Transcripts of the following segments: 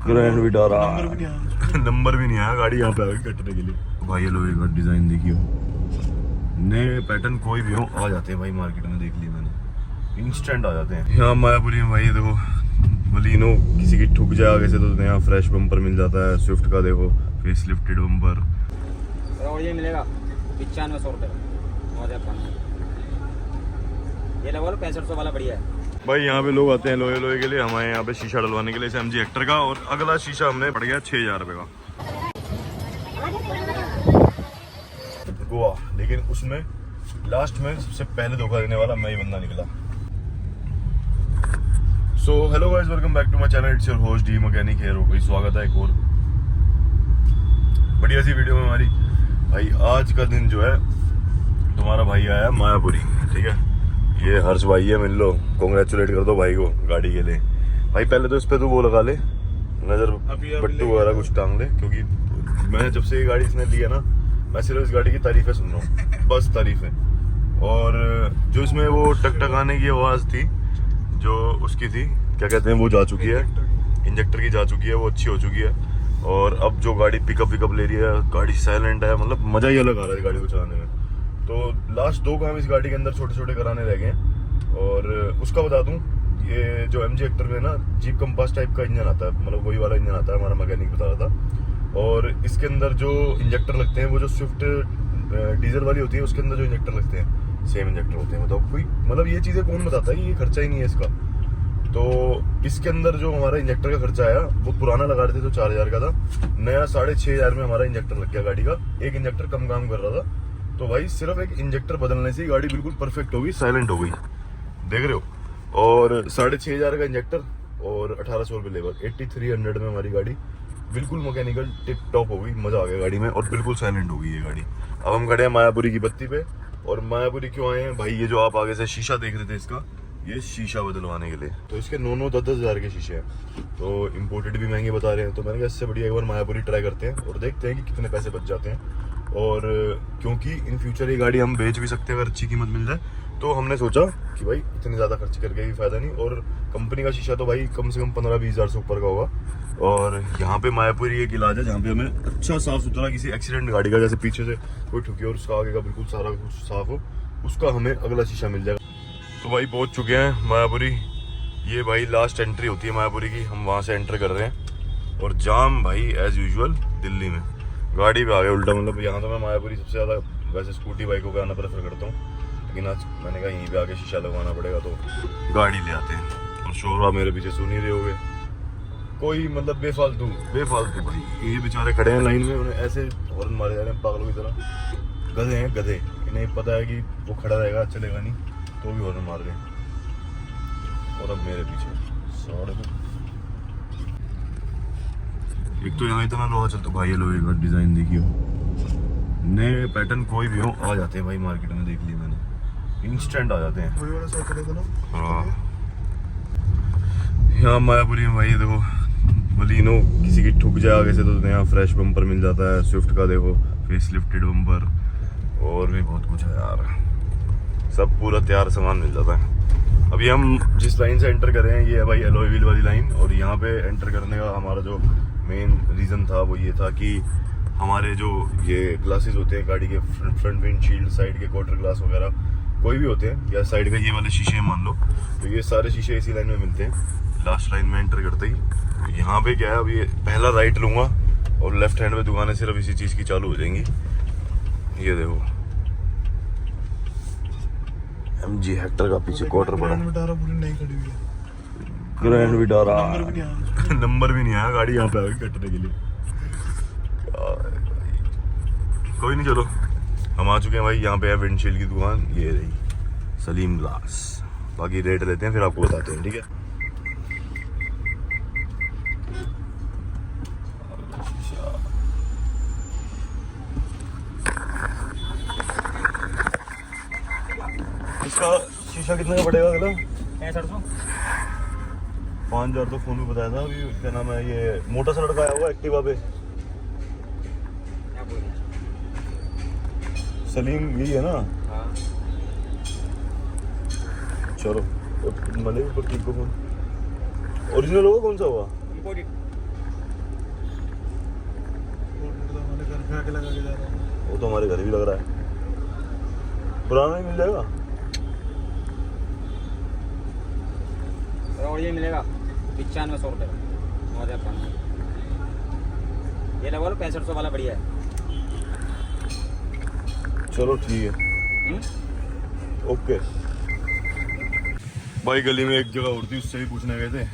Grand Vitara number भी नहीं आया, गाड़ी यहाँ पे आ गई कटने के लिए। भाई ये लोहे का डिजाइन देखियो, नए पैटर्न कोई भी हो आ जाते हैं भाई मार्केट में, देख लिया मैंने, इंस्टेंट आ जाते हैं। यहाँ मायापुरी में भाई देखो बलिनो किसी की ठुक जाए आगे से तो यहाँ फ्रेश बम्पर मिल जाता है। स्विफ्ट का देखो फेस लिफ्टेड बम्पर, और ये मिलेगा 9500 रुपये। ये लगभग 6500 वाला बढ़िया है भाई। यहाँ पे लोग आते हैं लोहे के लिए, हमारे यहाँ पे शीशा डलवाने के लिए MG हेक्टर का, और अगला शीशा हमने पड़ गया 6000 रुपये का गोवा। लेकिन उसमें लास्ट में सबसे पहले धोखा देने वाला मैं ही बंदा निकला। So hello guys, welcome back to my channel, it's your host D mechanic here. हो गई स्वागत है एक और बढ़िया सी वीडियो में हमारी। भाई आज का दिन जो है तुम्हारा भाई आया मायापुरी, ठीक है। ये हर्ष भाई है, मिल लो, कांग्रेचुलेट कर दो भाई को गाड़ी के लिए। भाई पहले तो इस पे तू वो लगा ले नजर बट्टू वगैरह कुछ टांग ले, क्योंकि मैं जब से ये गाड़ी इसने लिया ना, मैं सिर्फ इस गाड़ी की तारीफें सुन रहा हूँ, बस तारीफें। और जो इसमें वो टकटकाने की आवाज़ थी जो उसकी थी, क्या कहते हैं, वो जा चुकी है, इंजेक्टर की जा चुकी है, वो अच्छी हो चुकी है। और अब जो गाड़ी पिकअप विकअप ले रही है, गाड़ी साइलेंट है, मतलब मज़ा ही अलग आ रहा है गाड़ी को चलाने में। तो लास्ट 2 काम इस गाड़ी के अंदर छोटे छोटे कराने रह गए हैं। और उसका बता दूं, ये जो MG हेक्टर में ना जीप कंपास टाइप का इंजन आता है, मतलब वही वाला इंजन आता है, हमारा मैकेनिक बता रहा था। और इसके अंदर जो इंजेक्टर लगते हैं वो जो स्विफ्ट डीजल वाली होती है उसके अंदर जो इंजेक्टर लगते हैं सेम इंजेक्टर होते हैं। मतलब कोई, मतलब ये चीज़ें कौन बताता है, ये खर्चा ही नहीं है इसका। तो इसके अंदर जो हमारा इंजेक्टर का खर्चा आया वो पुराना लगा रहे थे तो 4000 का था, नया 6500 में हमारा इंजेक्टर लग गया गाड़ी का। एक इंजेक्टर कम काम कर रहा था, तो भाई सिर्फ एक इंजेक्टर बदलने से ही गाड़ी बिल्कुल परफेक्ट हो गई, साइलेंट हो गई, देख रहे हो। और 6500 का इंजेक्टर और 1800 रुपये लेबर, 8300 में हमारी गाड़ी बिल्कुल मैकेनिकल टिप टॉप हो गई, मजा आ गया गाड़ी में, और बिल्कुल साइलेंट हो गई ये गाड़ी। अब हम खड़े हैं मायापुरी की बत्ती पे। और मायापुरी क्यों आए हैं भाई, ये जो आप आगे से शीशा देख रहे थे इसका, ये शीशा बदलवाने के लिए। तो इसके 9-9, 10-10 हज़ार के शीशे हैं, तो इम्पोर्टेड भी महंगे बता रहे हैं। तो मैंने कहा इससे बढ़िया एक बार मायापुरी ट्राई करते हैं और देखते हैं कि कितने पैसे बच जाते हैं। और क्योंकि इन फ्यूचर ये गाड़ी हम बेच भी सकते हैं अगर अच्छी कीमत मिल जाए, तो हमने सोचा कि भाई इतने ज़्यादा खर्च करके भी फ़ायदा नहीं। और कंपनी का शीशा तो भाई कम से कम 15-20 हज़ार से ऊपर का होगा। और यहाँ पे मायापुरी एक इलाज है जहाँ पे हमें अच्छा साफ़ सुथरा, किसी एक्सीडेंट गाड़ी का जैसे पीछे से कोई ठुकी और उसका आगे का बिल्कुल सारा कुछ साफ़ हो, उसका हमें अगला शीशा मिल जाएगा। तो भाई पहुँच चुके हैं मायापुरी। ये भाई लास्ट एंट्री होती है मायापुरी की, हम वहाँ से एंटर कर रहे हैं। और जाम भाई एज़ यूजुअल दिल्ली में, गाड़ी पे आ गया उल्टा। मतलब यहाँ तो मैं मायापुरी सबसे ज़्यादा वैसे स्कूटी बाइकों पे आना प्रेफर करता हूँ, लेकिन आज मैंने कहा यहीं पे आके शीशा लगवाना पड़ेगा, तो गाड़ी ले आते हैं। और शोर आप मेरे पीछे सुन ही रहे होगे, कोई मतलब बेफालतू भाई। ये बेचारे खड़े हैं लाइन में, उन्हें ऐसे हॉर्न मारे जा रहे हैं पागलों की तरह। गधे हैं गधे, इन्हें पता है कि वो खड़ा रहेगा चलेगा नहीं, तो भी हॉर्न मार रहे हैं। और अब मेरे पीछे एक तो यहाँ इतना लोहा चलता भाई, ये लोहे का डिजाइन देखियो, नए पैटर्न कोई भी हो आ जाते हैं भाई मार्केट में, देख लिया मैंने, इंस्टेंट आ जाते हैं। हाँ यहाँ मायापुरी में भाई देखो बलिनो किसी की ठुक जाए आगे से तो यहाँ फ्रेश बम्पर मिल जाता है। स्विफ्ट का देखो फेस लिफ्टेड बम्पर, और भी बहुत कुछ है यार, सब पूरा तैयार सामान मिल जाता है। अभी हम जिस लाइन से एंटर कर रहे हैं ये है भाई एलॉय व्हील वाली लाइन। और यहाँ पे एंटर करने का हमारा जो मेन रीज़न था वो ये था कि हमारे जो ये ग्लासेस होते हैं गाड़ी के, फ्रंट विंडशील्ड, साइड के क्वार्टर ग्लास वगैरह कोई भी होते हैं, या साइड के ये वाले शीशे मान लो, तो ये सारे शीशे इसी लाइन में मिलते हैं। लास्ट लाइन में एंटर करते ही यहाँ पे क्या है, अब ये पहला राइट लूँगा और लेफ्ट हैंड में दुकानें सिर्फ इसी चीज़ की चालू हो जाएंगी। ये देखो MG हेक्टर का पीछे क्वार्टर बड़ा, ग्रैंड विटारा नंबर भी नहीं आया, गाड़ी यहाँ पे आ गई कटने के लिए। कोई नहीं, चलो हम आ चुके हैं भाई। यहाँ पे है विंडशील्ड की दुकान, ये रही सलीम ग्लास। बाकी रेट लेते हैं फिर आपको बताते हैं, ठीक है। इसका शीशा कितने का पड़ेगा अगला? 6500। 5000 तो फोन में बताया था। अभी क्या नाम है, ये मोटा सा लड़का आया हुआ एक्टिवा पे, सलीम यही है ना? हाँ। चलो मले पर को फोन ओरिजिनल होगा, कौन सा होगा? इंपोर्टेड। लगा के जा रहा हूँ। वो तो हमारे घर भी लग रहा है, पुराना ही मिल जाएगा। और ये मिलेगा 9500 रुपये का 9500। ये लगवा लो 6500 वाला बढ़िया है। चलो ठीक है, ओके। भाई गली में एक जगह और थी, उससे भी पूछने गए थे,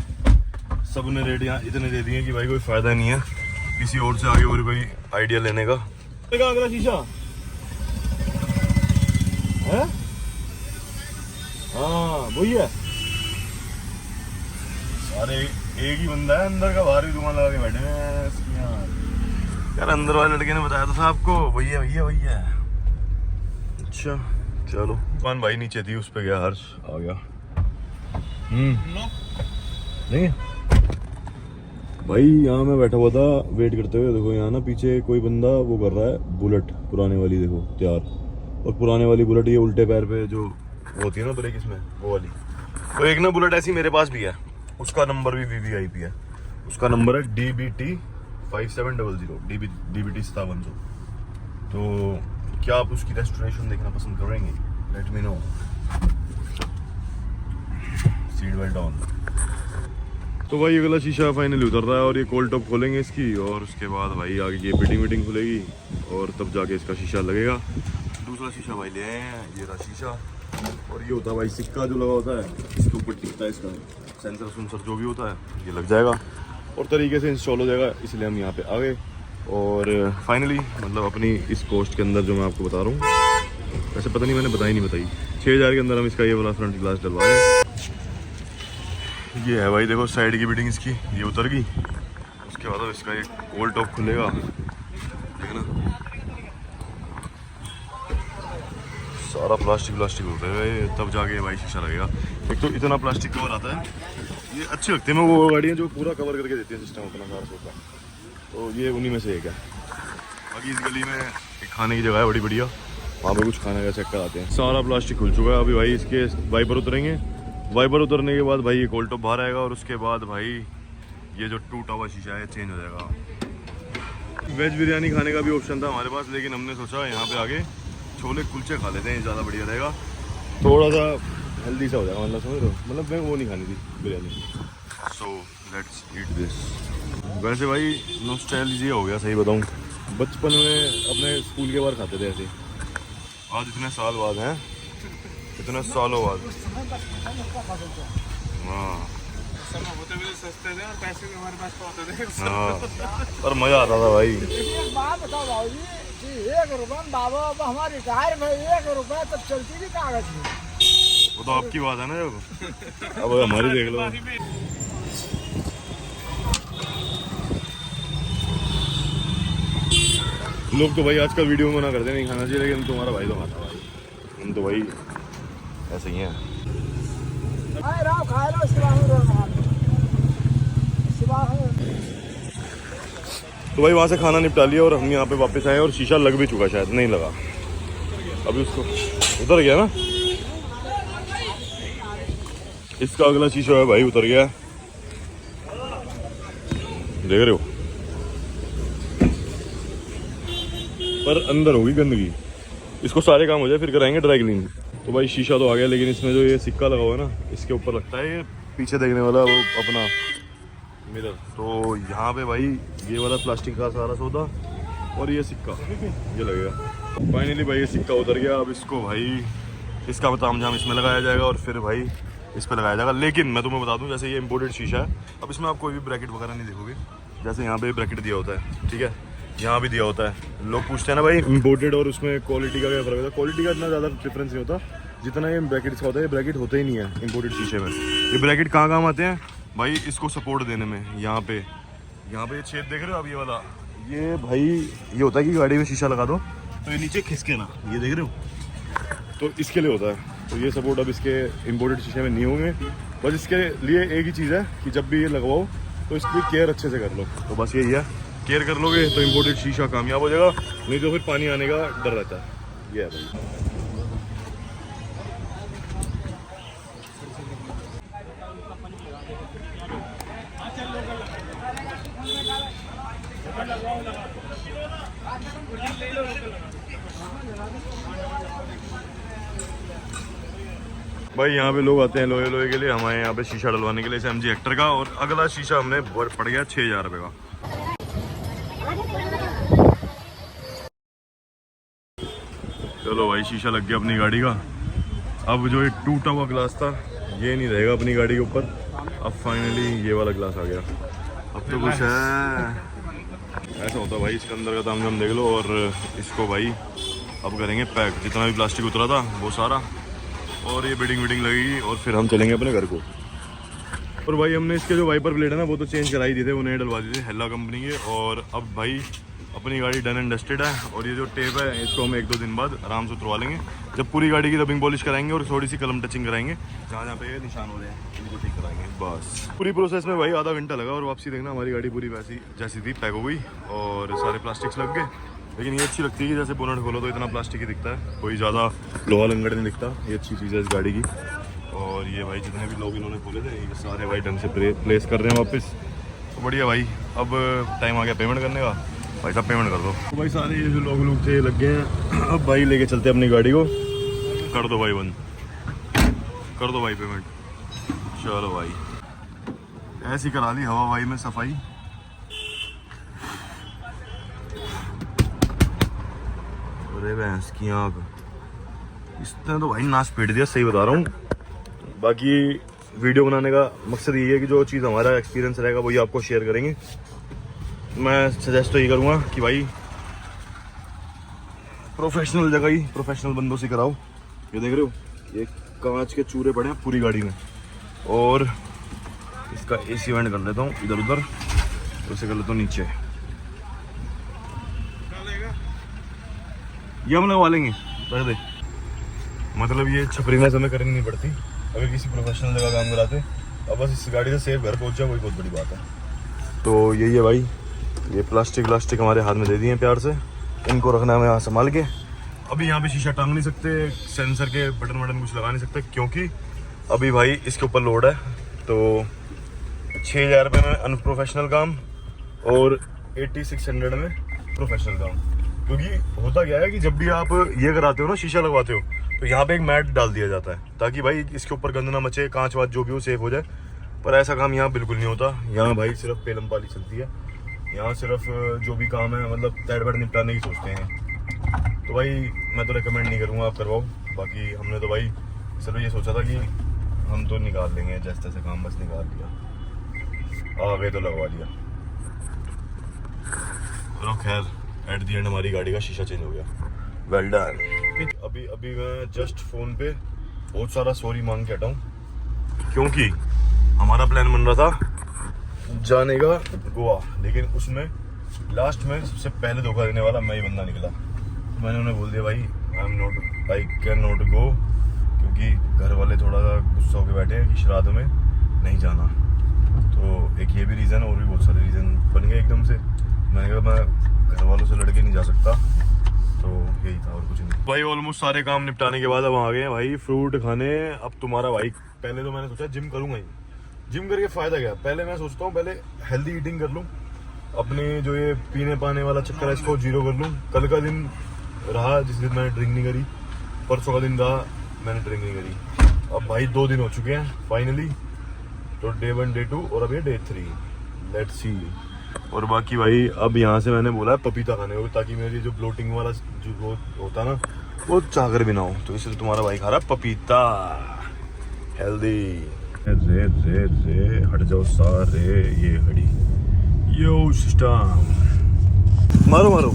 सब ने रेट यहाँ इतने दे दिए कि भाई कोई फायदा नहीं है किसी और से आगे और कोई आइडिया लेने का। अगला शीशा है, हाँ वही है। अरे एक ही बंदा है अंदर का, बाहर भी दुकान लगा के बैठे हैं इसकी यार। अंदर वाले लड़के ने बताया था आपको, वही है भैया वही है। अच्छा चलो, दुकान भाई नीचे थी, उस पे गया, हर्ष आ गया। नहीं भाई, यहाँ मैं बैठा हुआ था वेट करते हुए, देखो यहाँ ना पीछे कोई बंदा वो कर रहा है बुलेट पुराने वाली, देखो तैयार। और पुराने वाली बुलेट ये उल्टे पैर पे जो होती है ना ब्रेक, इसमें वो वाली। तो एक ना बुलेट ऐसी मेरे पास भी है, उसका नंबर भी VVIP है, उसका नंबर है DBT 5700 DBT 5700। तो क्या आप उसकी रेस्टोरेशन देखना पसंद करेंगे? Let me know. Seat belt on. तो भाई अगला शीशा फाइनली उतर रहा है और ये कोल्ड टॉप खोलेंगे इसकी, और उसके बाद भाई आगे ये फिटिंग खुलेगी और तब जाके इसका शीशा लगेगा। दूसरा शीशा भाई ले आए हैं, ये रहा शीशा। और ये होता है भाई सिक्का जो लगा होता है, इसके ऊपर टिकता है, इसका सेंसर जो भी होता है ये लग जाएगा और तरीके से इंस्टॉल हो जाएगा। इसलिए हम यहाँ पे आ गए और फाइनली मतलब अपनी इस कॉस्ट के अंदर जो मैं आपको बता रहा हूँ, वैसे पता नहीं मैंने नहीं बताई, 6000 के अंदर हम इसका ये वाला फ्रंट ग्लास डलवा रहे। ये है भाई देखो साइड की फिटिंग इसकी, ये उतर गई। उसके बाद अब इसका एक कोल्ड टॉप खुलेगा, देखना सारा प्लास्टिक होता है, तब जाके भाई शीशा लगेगा। एक तो इतना प्लास्टिक कवर आता है, ये अच्छी लगती है। मैं वो गाड़ियाँ जो पूरा कवर करके देती है सिस्टम अपना सारा सोचा, तो ये उन्हीं में से एक है। बाकी इस गली में एक खाने की जगह है बड़ी बढ़िया, वहाँ पे कुछ खाने का चेक कराते हैं। सारा प्लास्टिक खुल चुका है, अभी भाई इसके वाइपर उतरेंगे, वाइपर उतरने के बाद भाई ये कोल्ड टॉप बाहर आएगा और उसके बाद भाई ये जो टूटा हुआ शीशा है चेंज हो जाएगा। वेज बिरयानी खाने का भी ऑप्शन था हमारे पास, लेकिन हमने सोचा यहाँ पे आगे छोले कुलचे खा लेते हैं, ज़्यादा बढ़िया रहेगा, थोड़ा सा हेल्दी सा हो जाएगा। मतलब समझ रहे हो, मतलब मैं वो नहीं खानी थी biryani. So let's eat this. वैसे भाई नॉस्टैल्जिया हो गया, सही बताऊँ, बचपन में अपने स्कूल के बार खाते थे ऐसे, आज इतने साल बाद हैं, इतने सालों बाद। हाँ होते भी सस्ते थे और पैसे भी हमारे पास तो होते थे। हाँ, और मज़ा आता था भाई। एक बात बताओ भाजी कि 1 रुपये में बाबा अब हमारे टायर में 1 रुपये तब चलती थी कागज में। वो तो आपकी बात है ना, जब अब हमारी देख लो। लोग तो भाई आजकल वीडियो में मना करते नहीं खाना चाहिए, लेकिन तुम्हारा भाई तो खाता भाई, हम तो भाई ऐसे ही हैं। खा लो तो भाई वहाँ से खाना निपटा लिया और हम यहाँ पे वापस आए और शीशा लग भी चुका, शायद नहीं लगा अभी, उसको उतर गया ना। इसका अगला शीशा है भाई उतर गया, देख रहे हो, पर अंदर होगी गंदगी। इसको सारे काम हो जाए फिर कराएंगे ड्राई क्लीन। तो भाई शीशा तो आ गया, लेकिन इसमें जो ये सिक्का लगा हुआ है ना, इसके ऊपर लगता है ये पीछे देखने वाला वो अपना मिरर। तो यहाँ पे भाई ये वाला प्लास्टिक का सारा सौदा और ये सिक्का ये लगेगा। फाइनली भाई ये सिक्का उतर गया। अब इसको भाई इसका तामझाम इसमें लगाया जाएगा और फिर भाई इस पर लगाया जाएगा। लेकिन मैं तुम्हें बता दूं, जैसे ये इम्पोर्टेड शीशा है, अब इसमें आप कोई भी ब्रैकेट वगैरह नहीं देखोगे। जैसे यहाँ पे ब्रैकेट दिया होता है, ठीक है, यहाँ भी दिया होता है। लोग पूछते हैं ना भाई इम्पोर्टेड और उसमें क्वालिटी का क्या फर्क होता है। क्वालिटी का इतना ज़्यादा डिफरेंस नहीं होता जितना ये ब्रैकेट का होता है। ये ब्रैकेट होते ही नहीं है इम्पोर्टेड शीशे में। ये ब्रैकेट कहाँ काम आते हैं भाई, इसको सपोर्ट देने में। यहाँ पे ये छेद देख रहे हो आप, ये वाला, ये भाई ये होता है कि गाड़ी में शीशा लगा दो तो ये नीचे खिसके ना, ये देख रहे हो, तो इसके लिए होता है। तो ये सपोर्ट अब इसके इम्पोर्टेड शीशे में नहीं होंगे। बस इसके लिए एक ही चीज़ है कि जब भी ये लगवाओ तो इसकी केयर अच्छे से कर लो। तो बस यही है, केयर कर लोगे तो इम्पोर्टेड शीशा कामयाब हो जाएगा, नहीं तो फिर पानी आने का डर रहता है। ये है भाई। भाई यहाँ पे लोग आते हैं लोहे लोहे के लिए, हमारे यहाँ पे शीशा डलवाने के लिए SMG हेक्टर का। और अगला शीशा हमने पड़ गया 6,000 रुपये का। चलो भाई शीशा लग गया अपनी गाड़ी का। अब जो ये टूटा हुआ ग्लास था ये नहीं रहेगा अपनी गाड़ी के ऊपर। अब फाइनली ये वाला ग्लास आ गया। अब तो कुछ है ऐसा होता भाई, इसके अंदर का दाम हम देख लो। और इसको भाई अब करेंगे पैक, जितना भी प्लास्टिक उतरा था वो सारा, और ये बिडिंग लगेगी और फिर हम चलेंगे अपने घर को। और भाई हमने इसके जो वाइपर प्लेट है ना वो तो चेंज कराई दी थे, वो नए डलवा दी थे हेला कंपनी के। और अब भाई अपनी गाड़ी डन एंड डस्टेड है। और ये जो टेप है इसको हम 1-2 दिन बाद आराम से उतरवा लेंगे, जब पूरी गाड़ी की रबिंग पॉलिश कराएंगे और थोड़ी सी कलम टचिंग कराएंगे जहाँ जहाँ पे ये निशान हो रहे हैं इनको ठीक कराएंगे बस। पूरी प्रोसेस में भाई आधा घंटा लगा और वापसी देखना हमारी गाड़ी पूरी वैसी जैसी थी पैक हो गई और सारे प्लास्टिक्स लग गए। लेकिन ये अच्छी लगती है कि जैसे बोनट खोलो तो इतना प्लास्टिक ही दिखता है, कोई ज़्यादा लोहा लंगड़ नहीं दिखता। ये अच्छी चीज़ है इस गाड़ी की। और ये भाई जितने भी लोग इन्होंने खोले थे ये सारे भाई ढंग से प्लेस कर रहे हैं वापस, तो बढ़िया भाई। अब टाइम आ गया पेमेंट करने का, भाई साहब पेमेंट कर दो। तो भाई सारे ये जो लोग थे लग गए हैं। अब भाई लेके चलते हैं अपनी गाड़ी को, कर दो भाई बंद, कर दो भाई पेमेंट। चलो भाई ऐसी करा ली हवा भाई में सफाई। अरे भैंस की आँख, इसने तो भाई नाश पेट दिया, सही बता रहा हूँ। बाकी वीडियो बनाने का मकसद ये है कि जो चीज़ हमारा एक्सपीरियंस रहेगा वही आपको शेयर करेंगे। मैं सजेस्ट तो ये करूँगा कि भाई प्रोफेशनल जगह ही प्रोफेशनल बंदों से कराओ। ये देख रहे हो ये कांच के चूरे पड़े हैं पूरी गाड़ी में। और इसका AC वेंट कर लेता हूँ इधर उधर, उसे कर लेता हूँ नीचे। ये हम लगवा लेंगे रख दे, मतलब ये छपरीना से हमें करनी नहीं पड़ती अगर किसी प्रोफेशनल जगह काम कराते। अब बस इस गाड़ी से सेफ घर पहुँच जाए वही बहुत बड़ी बात है। तो यही है भाई, ये प्लास्टिक हमारे हाथ में दे दिए हैं प्यार से, इनको रखना है यहाँ संभाल के। अभी यहाँ पे शीशा टांग नहीं सकते, सेंसर के बटन कुछ लगा नहीं सकते क्योंकि अभी भाई इसके ऊपर लोड है। तो 6,000 रुपये में अनप्रोफेशनल काम और 8600 में प्रोफेशनल काम। क्योंकि होता क्या है कि जब भी आप ये कराते हो ना, शीशा लगवाते हो, तो यहाँ पे एक मैट डाल दिया जाता है ताकि भाई इसके ऊपर गंद ना मचे, कांच वाच जो भी हो सेफ हो जाए। पर ऐसा काम यहाँ बिल्कुल नहीं होता। यहाँ भाई सिर्फ पेलम पाली चलती है। यहाँ सिर्फ जो भी काम है मतलब तैड़ निपटाने की सोचते हैं। तो भाई मैं तो रेकमेंड नहीं करूँगा आप करवाओ। बाकी हमने तो भाई सिर्फ ये सोचा था कि हम तो निकाल लेंगे जैसे तैसे काम, बस निकाल लिया, आ गए तो लगवा लिया। चलो खैर एट दी एंड हमारी गाड़ी का शीशा चेंज हो गया, वेल डन। अभी मैं जस्ट फ़ोन पे बहुत सारा सॉरी मांग के हटा हूँ क्योंकि हमारा प्लान बन रहा था जाने का गोवा, लेकिन उसमें लास्ट में सबसे पहले धोखा देने वाला मैं ही बंदा निकला। मैंने उन्हें बोल दिया भाई आई कैन नॉट गो, क्योंकि घर वाले थोड़ा सा गुस्सा होकर बैठे हैं कि श्राद्ध में नहीं जाना। तो एक ये भी रीज़न और भी बहुत सारे रीज़न बन गए एकदम से। मैंने कहा मैं घर वालों से लड़के नहीं जा सकता, तो यही था और कुछ नहीं। भाई ऑलमोस्ट सारे काम निपटाने के बाद अब आ गए हैं भाई फ्रूट खाने। अब तुम्हारा भाई पहले तो मैंने सोचा जिम करूँगा ही, जिम करके फ़ायदा क्या, पहले मैं सोचता हूँ पहले हेल्दी ईटिंग कर लूँ, अपने जो ये पीने पाने वाला चक्कर है इसको जीरो कर लूँ। कल का दिन रहा जिस दिन मैंने ड्रिंक नहीं करी, परसों का दिन रहा मैंने ड्रिंक नहीं करी। अब भाई 2 दिन हो चुके हैं फाइनली, तो डे 1 डे 2 और अब ये डे 3, लेट्स सी। और बाकी भाई अब यहाँ से मैंने बोला है पपीता खाने को, ताकि मेरी जो ब्लोटिंग वाला जो वो होता ना वो चाकर भी ना हो, तो इसलिए तुम्हारा भाई खा रहा है पपीता हेल्दी। रे हट जाओ सारे, ये हड़ी यो सिस्टम, मारो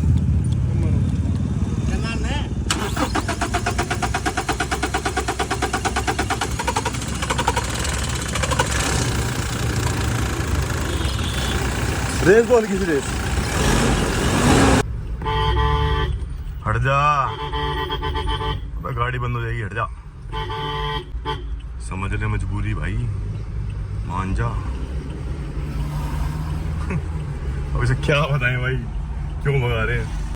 रेस बोल किसी रेस, हट जा, गाड़ी बंद हो जाएगी, हट जा। समझ ले मजबूरी भाई, मान जा। अब इसे क्या बताएं भाई क्यों भगा रहे हैं।